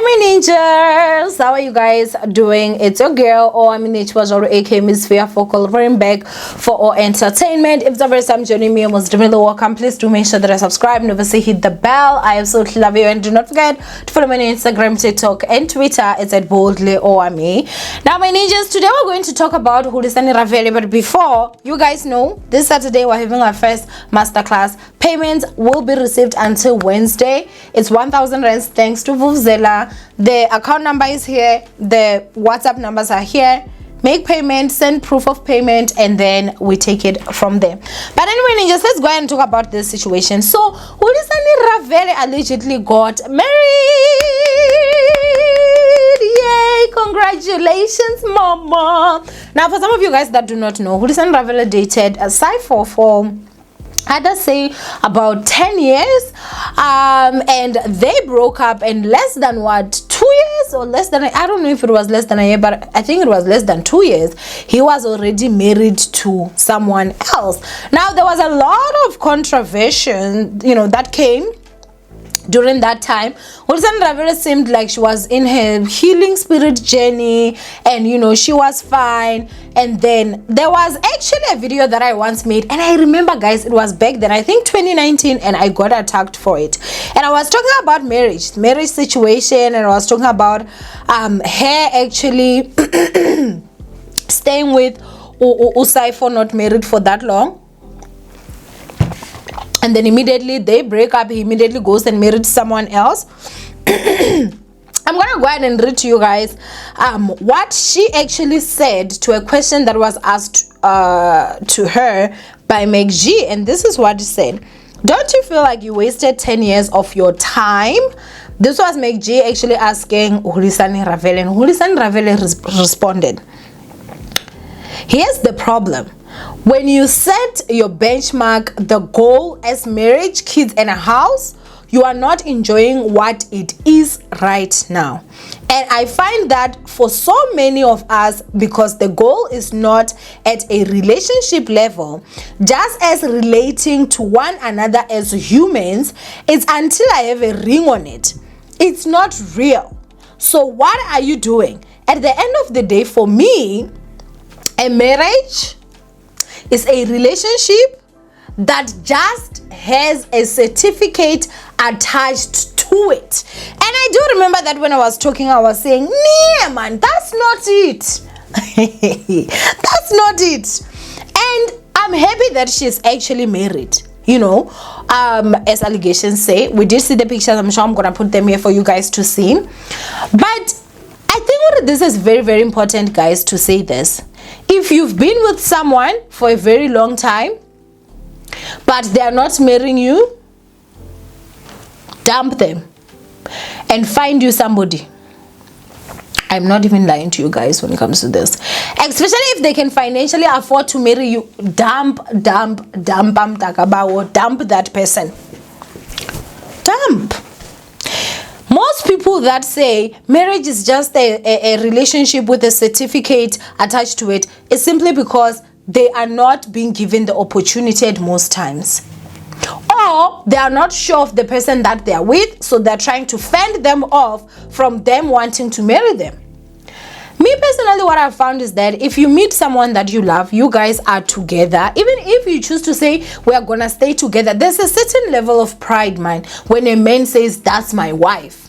my ninjas, how are you guys doing? It's your girl Owamie, aka Miss Fear Focal, running back for our entertainment. If it's the first time joining me, most definitely welcome. Please do make sure that I subscribe and obviously hit the bell. I absolutely love you, and do not forget to follow me on Instagram, TikTok, and Twitter. It's at boldly Owamie. Now, my ninjas, today we're going to talk about Hulisani Ravele. But before, you guys know, this Saturday we're having our first masterclass. Payments will be received until Wednesday. It's 1,000 rands thanks to Vuvuzela. The account number is here. The WhatsApp numbers are here. Make payment, send proof of payment, and then we take it from there. But anyway, ninjas, let's go ahead and talk about this situation. So, Hulisani Ravele allegedly got married. Yay! Congratulations, mama. Now, for some of you guys that do not know, Hulisani Ravele dated a Cypher for I'd say about 10 years, and they broke up in less than 2 years, or less than, I don't know if it was less than a year, but I think it was less than 2 years. He was already married to someone else. Now, there was a lot of controversy, that came during that time. Hulisani Ravele seemed like she was in her healing spirit journey, and she was fine. And then there was actually a video that I once made, and I remember, guys, it was back then, I think 2019, and I got attacked for it. And I was talking about marriage situation, and I was talking about her actually staying with Usai for not married for that long. And then immediately they break up. He immediately goes and married someone else. I'm gonna go ahead and read to you guys what she actually said to a question that was asked to her by Meg G. And this is what she said. Don't you feel like you wasted 10 years of your time? This was Meg G actually asking Hulisani Ravele, and Hulisani Ravele responded. Here's the problem. When you set your benchmark, the goal as marriage, kids, and a house, you are not enjoying what it is right now. And I find that for so many of us, because the goal is not at a relationship level, just as relating to one another as humans, it's until I have a ring on it. It's not real. So what are you doing? At the end of the day, for me, a marriage is a relationship that just has a certificate attached to it. And I do remember that when I was talking, I was saying, "Nee, man, that's not it." That's not it. And I'm happy that she's actually married. As allegations say. We did see the pictures. I'm sure I'm gonna put them here for you guys to see. But I think this is very, very important, guys, to say this. If you've been with someone for a very long time, but they are not marrying you, dump them and find you somebody. I'm not even lying to you guys when it comes to this. Especially if they can financially afford to marry you, dump that person. Dump. Most people that say marriage is just a relationship with a certificate attached to it is simply because they are not being given the opportunity at most times. Or they are not sure of the person that they are with, so they're trying to fend them off from them wanting to marry them. Me personally, what I've found is that if you meet someone that you love, you guys are together. Even if you choose to say, we are gonna stay together, there's a certain level of pride, man, when a man says, that's my wife.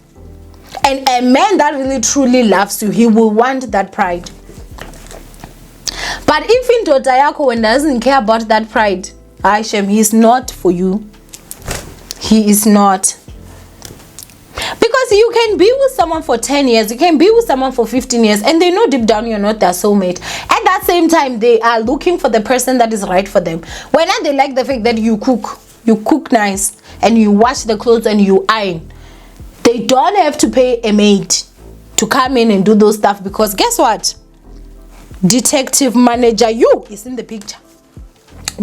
And a man that really truly loves you, he will want that pride. But if in Totayako, when doesn't care about that pride, Aishem, he's not for you. He is not. Because you can be with someone for 10 years, you can be with someone for 15 years, and they know deep down you're not their soulmate. At that same time, they are looking for the person that is right for them. When they like the fact that you cook nice, and you wash the clothes and you iron, they don't have to pay a maid to come in and do those stuff, because guess what? Detective manager you is in the picture.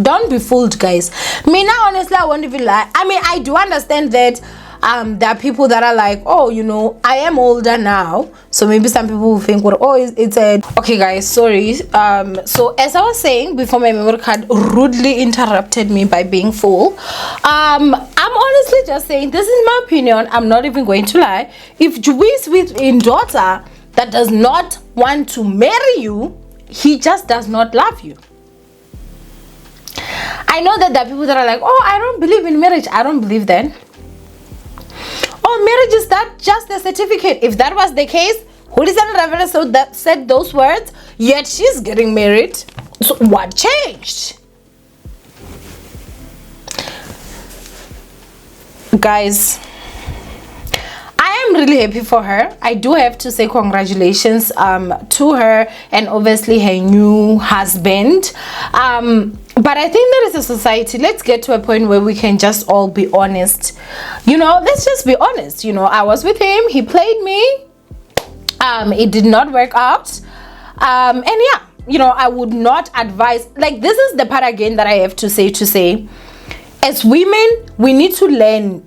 Don't be fooled, guys. Me now, honestly, I won't even lie. I mean, I do understand that There are people that are like, oh, you know, I am older now, so maybe some people will think, well, oh, it's a okay, guys, sorry. So as I was saying before, my memory card rudely interrupted me by being full. I'm honestly just saying, this is my opinion. I'm not even going to lie. If you is with a daughter that does not want to marry you, he just does not love you. I know that there are people that are like, oh, I don't believe in marriage. I don't believe then. Oh, marriage is that just a certificate. If that was the case, Hulisani Ravele said those words, yet she's getting married. So what changed? Guys, I am really happy for her. I do have to say congratulations to her and obviously her new husband. But I think there is a society, let's get to a point where we can just all be honest. You know, let's just be honest. You know, I was with him, he played me, it did not work out, and yeah, you know, I would not advise, like, this is the part again that I have to say, as women, we need to learn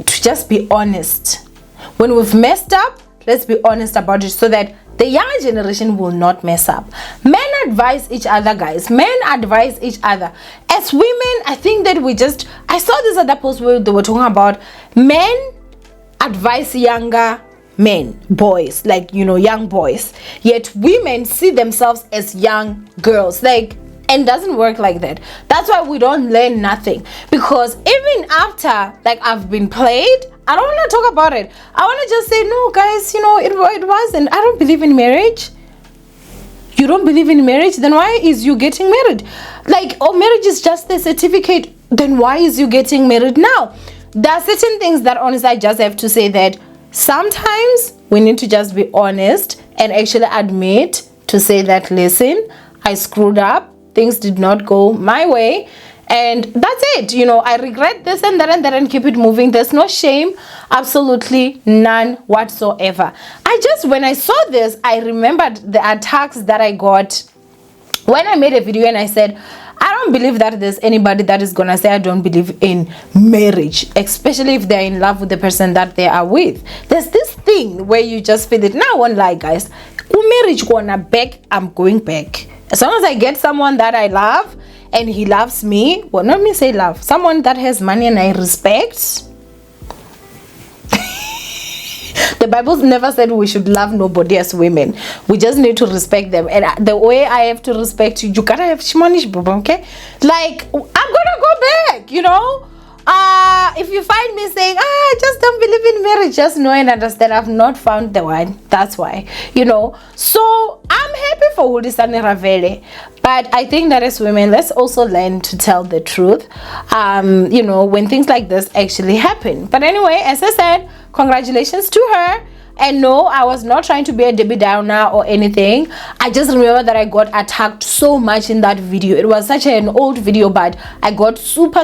to just be honest. When we've messed up, let's be honest about it so that the younger generation will not mess up. Men advise each other, guys. Men advise each other. As women, I think that I saw this other post where they were talking about men advise younger men, boys, like, you know, young boys. Yet women see themselves as young girls. Like, and doesn't work like that. That's why we don't learn nothing. Because even after, like, I've been played, I don't want to talk about it. I want to just say, no, guys, you know, it wasn't. I don't believe in marriage. You don't believe in marriage? Then why is you getting married? Like, oh, marriage is just a certificate. Then why is you getting married now? There are certain things that honestly I just have to say that sometimes we need to just be honest and actually admit to say that, listen, I screwed up. Things did not go my way. And that's it. You know, I regret this and that and keep it moving. There's no shame. Absolutely none whatsoever. When I saw this, I remembered the attacks that I got when I made a video and I said, I don't believe that there's anybody that is gonna say I don't believe in marriage, especially if they're in love with the person that they are with. There's this thing where you just feel it. Now I won't lie, guys. Marriage gonna back, I'm going back. As long as I get someone that I love and he loves me, well, not me say love, someone that has money and I respect. The Bible never said we should love nobody as women. We just need to respect them. And the way I have to respect you, you gotta have shimonish, okay? Like, I'm gonna go back, you know? If you find me saying, I just don't believe in marriage, just know and understand I've not found the one. That's why, you know. So I'm happy for Hulisani Ravele, but I think that as women, let's also learn to tell the truth, you know, when things like this actually happen. But anyway, as I said, congratulations to her. And no, I was not trying to be a Debbie Downer or anything. I just remember that I got attacked so much in that video. It was such an old video, but I got super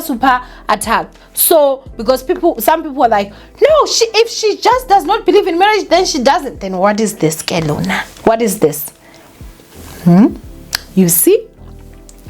attacked. So because some people are like, no, if she just does not believe in marriage, then she doesn't. Then what is this, Kelowna? What is this? You see?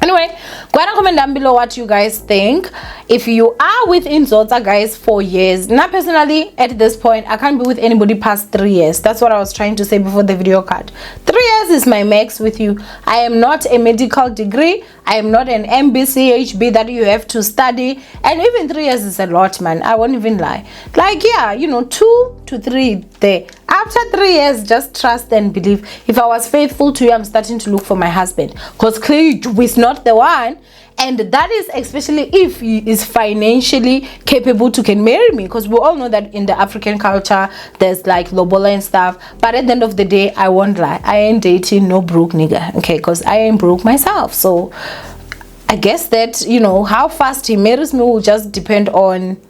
Anyway, go ahead and comment down below what you guys think. If you are with Inzota, guys, for years. Now, personally, at this point, I can't be with anybody past 3 years. That's what I was trying to say before the video cut. 3 years is my max with you. I am not a medical degree. I am not an MBCHB that you have to study. And even 3 years is a lot, man. I won't even lie. Like, yeah, you know, 2 to 3 there. After 3 years, just trust and believe. If I was faithful to you, I'm starting to look for my husband. Because clearly, he's not the one. And that is especially if he is financially capable to can marry me. Because we all know that in the African culture, there's like lobola and stuff. But at the end of the day, I won't lie. I ain't dating no broke nigga. Okay, because I ain't broke myself. So I guess that, you know, how fast he marries me will just depend on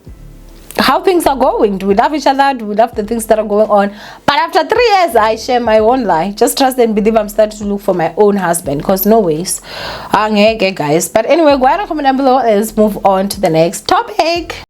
how things are going. Do we love each other? Do we love the things that are going on? But after 3 years, I share my own life. Just trust and believe I'm starting to look for my own husband. Because no ways. Okay, guys. But anyway, go ahead and comment down below. Let's move on to the next topic.